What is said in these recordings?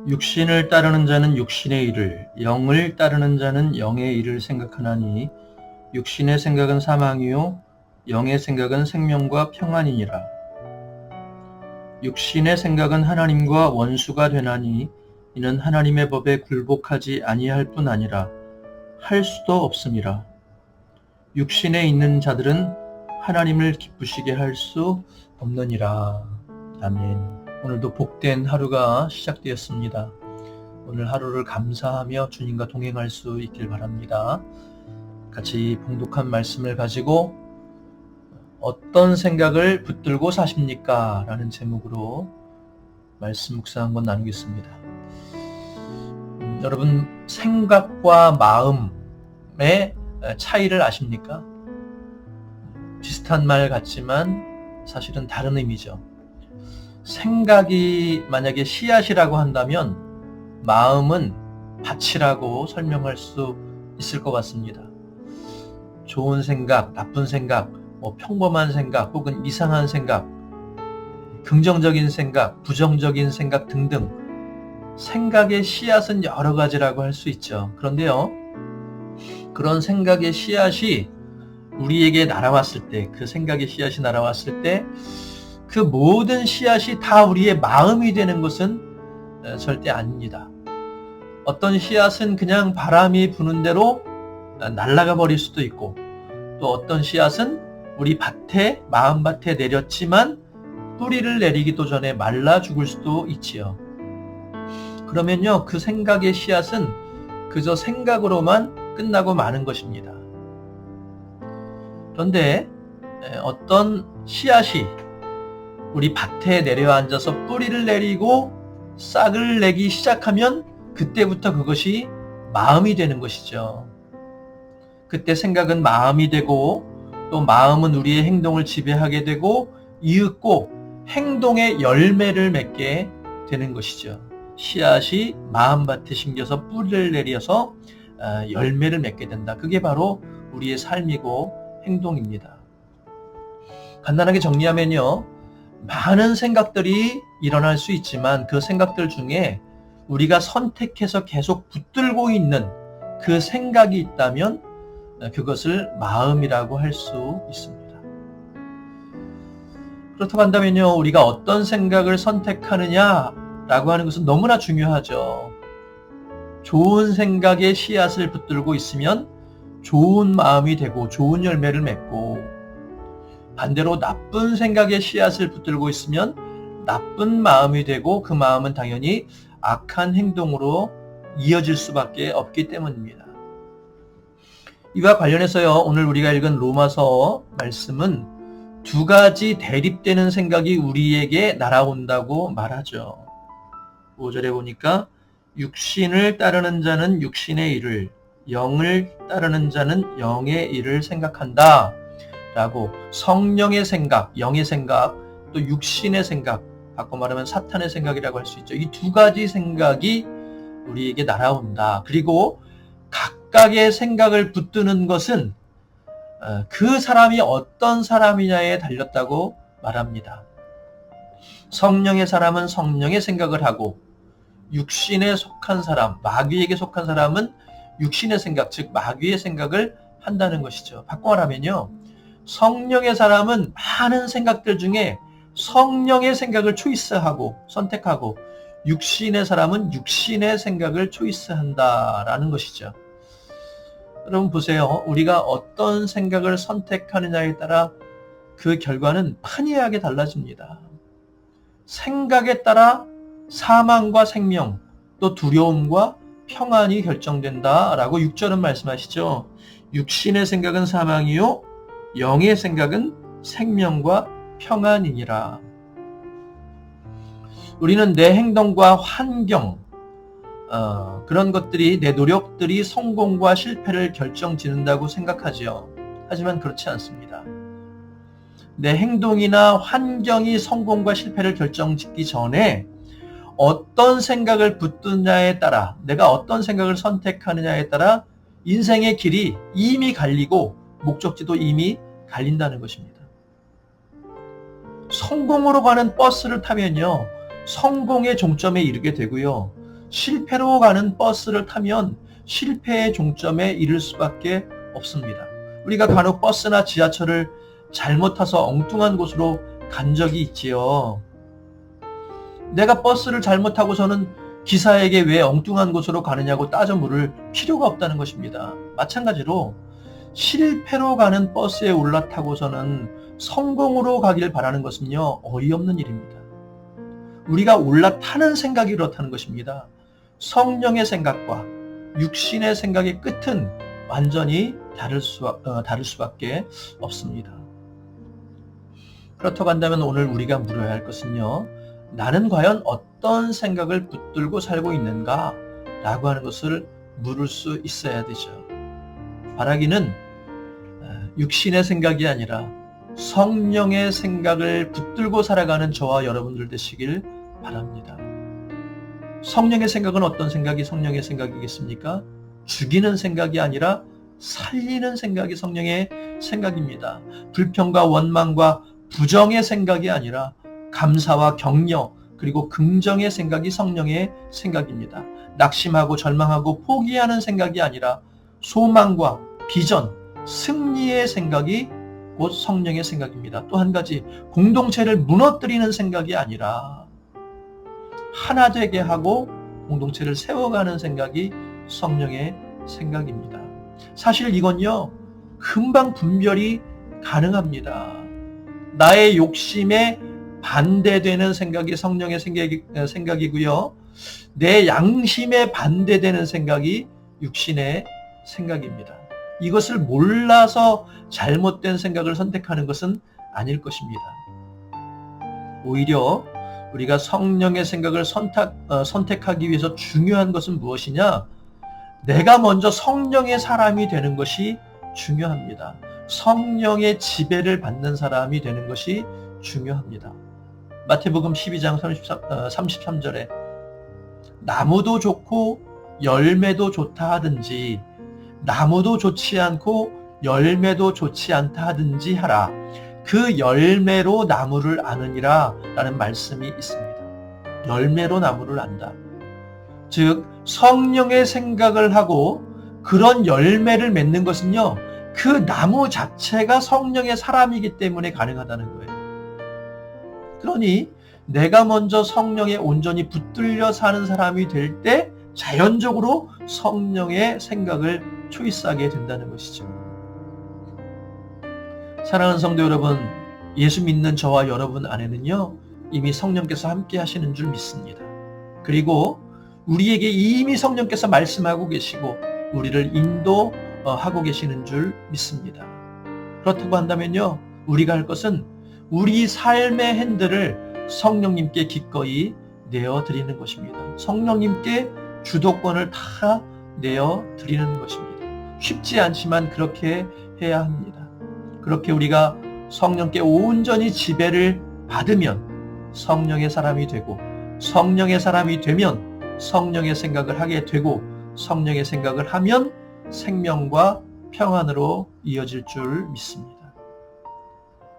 육신을 따르는 자는 육신의 일을, 영을 따르는 자는 영의 일을 생각하나니 육신의 생각은 사망이요 영의 생각은 생명과 평안이니라. 육신의 생각은 하나님과 원수가 되나니 이는 하나님의 법에 굴복하지 아니할 뿐 아니라 할 수도 없음이라. 육신에 있는 자들은 하나님을 기쁘시게 할 수 없느니라. 아멘. 오늘도 복된 하루가 시작되었습니다. 오늘 하루를 감사하며 주님과 동행할 수 있길 바랍니다. 같이 봉독한 말씀을 가지고 어떤 생각을 붙들고 사십니까? 라는 제목으로 말씀 묵상 한번 나누겠습니다. 여러분, 생각과 마음의 차이를 아십니까? 비슷한 말 같지만 사실은 다른 의미죠. 생각이 만약에 씨앗이라고 한다면 마음은 밭이라고 설명할 수 있을 것 같습니다. 좋은 생각, 나쁜 생각, 평범한 생각 혹은 이상한 생각, 긍정적인 생각, 부정적인 생각 등등 생각의 씨앗은 여러 가지라고 할 수 있죠. 그런데요, 그런 생각의 씨앗이 우리에게 날아왔을 때, 그 생각의 씨앗이 날아왔을 때 그 모든 씨앗이 다 우리의 마음이 되는 것은 절대 아닙니다. 어떤 씨앗은 그냥 바람이 부는 대로 날아가 버릴 수도 있고, 또 어떤 씨앗은 우리 밭에, 마음밭에 내렸지만 뿌리를 내리기도 전에 말라 죽을 수도 있지요. 그러면요, 그 생각의 씨앗은 그저 생각으로만 끝나고 마는 것입니다. 그런데 어떤 씨앗이 우리 밭에 내려앉아서 뿌리를 내리고 싹을 내기 시작하면 그때부터 그것이 마음이 되는 것이죠. 그때 생각은 마음이 되고, 또 마음은 우리의 행동을 지배하게 되고 이윽고 행동의 열매를 맺게 되는 것이죠. 씨앗이 마음밭에 심겨서 뿌리를 내려서 열매를 맺게 된다. 그게 바로 우리의 삶이고 행동입니다. 간단하게 정리하면요, 많은 생각들이 일어날 수 있지만 그 생각들 중에 우리가 선택해서 계속 붙들고 있는 그 생각이 있다면 그것을 마음이라고 할 수 있습니다. 그렇다고 한다면요, 우리가 어떤 생각을 선택하느냐라고 하는 것은 너무나 중요하죠. 좋은 생각의 씨앗을 붙들고 있으면 좋은 마음이 되고 좋은 열매를 맺고, 반대로 나쁜 생각의 씨앗을 붙들고 있으면 나쁜 마음이 되고 그 마음은 당연히 악한 행동으로 이어질 수밖에 없기 때문입니다. 이와 관련해서요, 오늘 우리가 읽은 로마서 말씀은 두 가지 대립되는 생각이 우리에게 날아온다고 말하죠. 5절에 보니까 육신을 따르는 자는 육신의 일을, 영을 따르는 자는 영의 일을 생각한다 라고, 성령의 생각, 영의 생각, 또 육신의 생각, 바꿔 말하면 사탄의 생각이라고 할 수 있죠. 이 두 가지 생각이 우리에게 날아온다. 그리고 각각의 생각을 붙드는 것은 그 사람이 어떤 사람이냐에 달렸다고 말합니다. 성령의 사람은 성령의 생각을 하고, 육신에 속한 사람, 마귀에게 속한 사람은 육신의 생각, 즉 마귀의 생각을 한다는 것이죠. 바꿔 말하면요, 성령의 사람은 많은 생각들 중에 성령의 생각을 초이스하고 선택하고, 육신의 사람은 육신의 생각을 초이스한다라는 것이죠. 여러분 보세요. 우리가 어떤 생각을 선택하느냐에 따라 그 결과는 판이하게 달라집니다. 생각에 따라 사망과 생명, 또 두려움과 평안이 결정된다라고 6절은 말씀하시죠. 육신의 생각은 사망이요 영의 생각은 생명과 평안이니라. 우리는 내 행동과 환경, 그런 것들이, 내 노력들이 성공과 실패를 결정짓는다고 생각하지요. 하지만 그렇지 않습니다. 내 행동이나 환경이 성공과 실패를 결정짓기 전에 어떤 생각을 붙드냐에 따라, 내가 어떤 생각을 선택하느냐에 따라 인생의 길이 이미 갈리고 목적지도 이미 갈린다는 것입니다. 성공으로 가는 버스를 타면요, 성공의 종점에 이르게 되고요, 실패로 가는 버스를 타면 실패의 종점에 이를 수밖에 없습니다. 우리가 간혹 버스나 지하철을 잘못 타서 엉뚱한 곳으로 간 적이 있지요. 내가 버스를 잘못 타고서는 기사에게 왜 엉뚱한 곳으로 가느냐고 따져 물을 필요가 없다는 것입니다. 마찬가지로 실패로 가는 버스에 올라타고서는 성공으로 가길 바라는 것은요, 어이없는 일입니다. 우리가 올라타는 생각이 그렇다는 것입니다. 성령의 생각과 육신의 생각의 끝은 완전히 다를 수밖에 없습니다. 그렇다고 한다면 오늘 우리가 물어야 할 것은요, 나는 과연 어떤 생각을 붙들고 살고 있는가? 라고 하는 것을 물을 수 있어야 되죠. 바라기는 육신의 생각이 아니라 성령의 생각을 붙들고 살아가는 저와 여러분들 되시길 바랍니다. 성령의 생각은 어떤 생각이 성령의 생각이겠습니까? 죽이는 생각이 아니라 살리는 생각이 성령의 생각입니다. 불평과 원망과 부정의 생각이 아니라 감사와 격려 그리고 긍정의 생각이 성령의 생각입니다. 낙심하고 절망하고 포기하는 생각이 아니라 소망과 비전, 승리의 생각이 곧 성령의 생각입니다. 또 한 가지, 공동체를 무너뜨리는 생각이 아니라 하나 되게 하고 공동체를 세워가는 생각이 성령의 생각입니다. 사실 이건요, 금방 분별이 가능합니다. 나의 욕심에 반대되는 생각이 성령의 생각이고요. 내 양심에 반대되는 생각이 육신의 생각입니다. 이것을 몰라서 잘못된 생각을 선택하는 것은 아닐 것입니다. 오히려 우리가 성령의 생각을 선택하기 위해서 중요한 것은 무엇이냐? 내가 먼저 성령의 사람이 되는 것이 중요합니다. 성령의 지배를 받는 사람이 되는 것이 중요합니다. 마태복음 12장 33절에 나무도 좋고 열매도 좋다 하든지 나무도 좋지 않고 열매도 좋지 않다 하든지 하라. 그 열매로 나무를 아느니라 라는 말씀이 있습니다. 열매로 나무를 안다. 즉 성령의 생각을 하고 그런 열매를 맺는 것은요, 그 나무 자체가 성령의 사람이기 때문에 가능하다는 거예요. 그러니 내가 먼저 성령에 온전히 붙들려 사는 사람이 될 때 자연적으로 성령의 생각을 초이스하게 된다는 것이죠. 사랑하는 성도 여러분, 예수 믿는 저와 여러분 안에는요, 이미 성령께서 함께 하시는 줄 믿습니다. 그리고 우리에게 이미 성령께서 말씀하고 계시고 우리를 인도하고 계시는 줄 믿습니다. 그렇다고 한다면요, 우리가 할 것은 우리 삶의 핸들을 성령님께 기꺼이 내어드리는 것입니다. 성령님께 주도권을 다 내어드리는 것입니다. 쉽지 않지만 그렇게 해야 합니다. 그렇게 우리가 성령께 온전히 지배를 받으면 성령의 사람이 되고, 성령의 사람이 되면 성령의 생각을 하게 되고, 성령의 생각을 하면 생명과 평안으로 이어질 줄 믿습니다.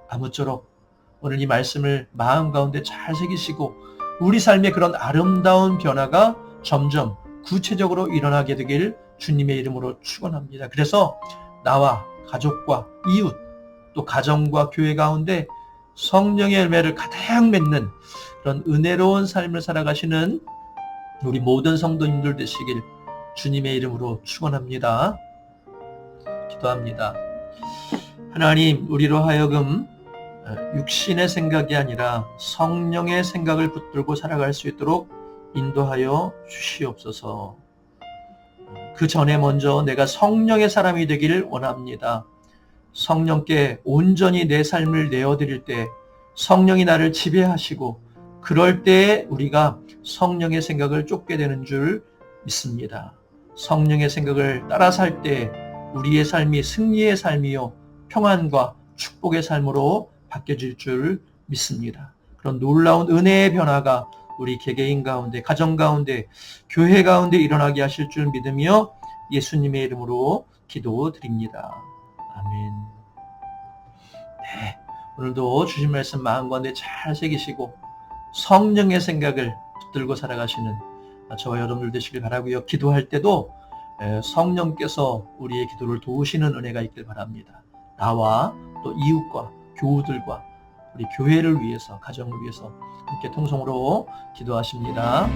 아무쪼록 오늘 이 말씀을 마음 가운데 잘 새기시고 우리 삶의 그런 아름다운 변화가 점점 구체적으로 일어나게 되길 주님의 이름으로 축원합니다. 그래서 나와 가족과 이웃 또 가정과 교회 가운데 성령의 열매를 가득 맺는 그런 은혜로운 삶을 살아가시는 우리 모든 성도님들 되시길 주님의 이름으로 축원합니다. 기도합니다. 하나님, 우리로 하여금 육신의 생각이 아니라 성령의 생각을 붙들고 살아갈 수 있도록 인도하여 주시옵소서. 그 전에 먼저 내가 성령의 사람이 되기를 원합니다. 성령께 온전히 내 삶을 내어드릴 때 성령이 나를 지배하시고 그럴 때에 우리가 성령의 생각을 쫓게 되는 줄 믿습니다. 성령의 생각을 따라 살 때 우리의 삶이 승리의 삶이요 평안과 축복의 삶으로 바뀌어질 줄 믿습니다. 그런 놀라운 은혜의 변화가 우리 개개인 가운데, 가정 가운데, 교회 가운데 일어나게 하실 줄 믿으며 예수님의 이름으로 기도드립니다. 아멘. 네, 오늘도 주신 말씀 마음 가운데 잘 새기시고 성령의 생각을 붙들고 살아가시는 저와 여러분들 되시길 바라고요. 기도할 때도 성령께서 우리의 기도를 도우시는 은혜가 있길 바랍니다. 나와 또 이웃과 교우들과 우리 교회를 위해서, 가정을 위해서 함께 통성으로 기도하십니다.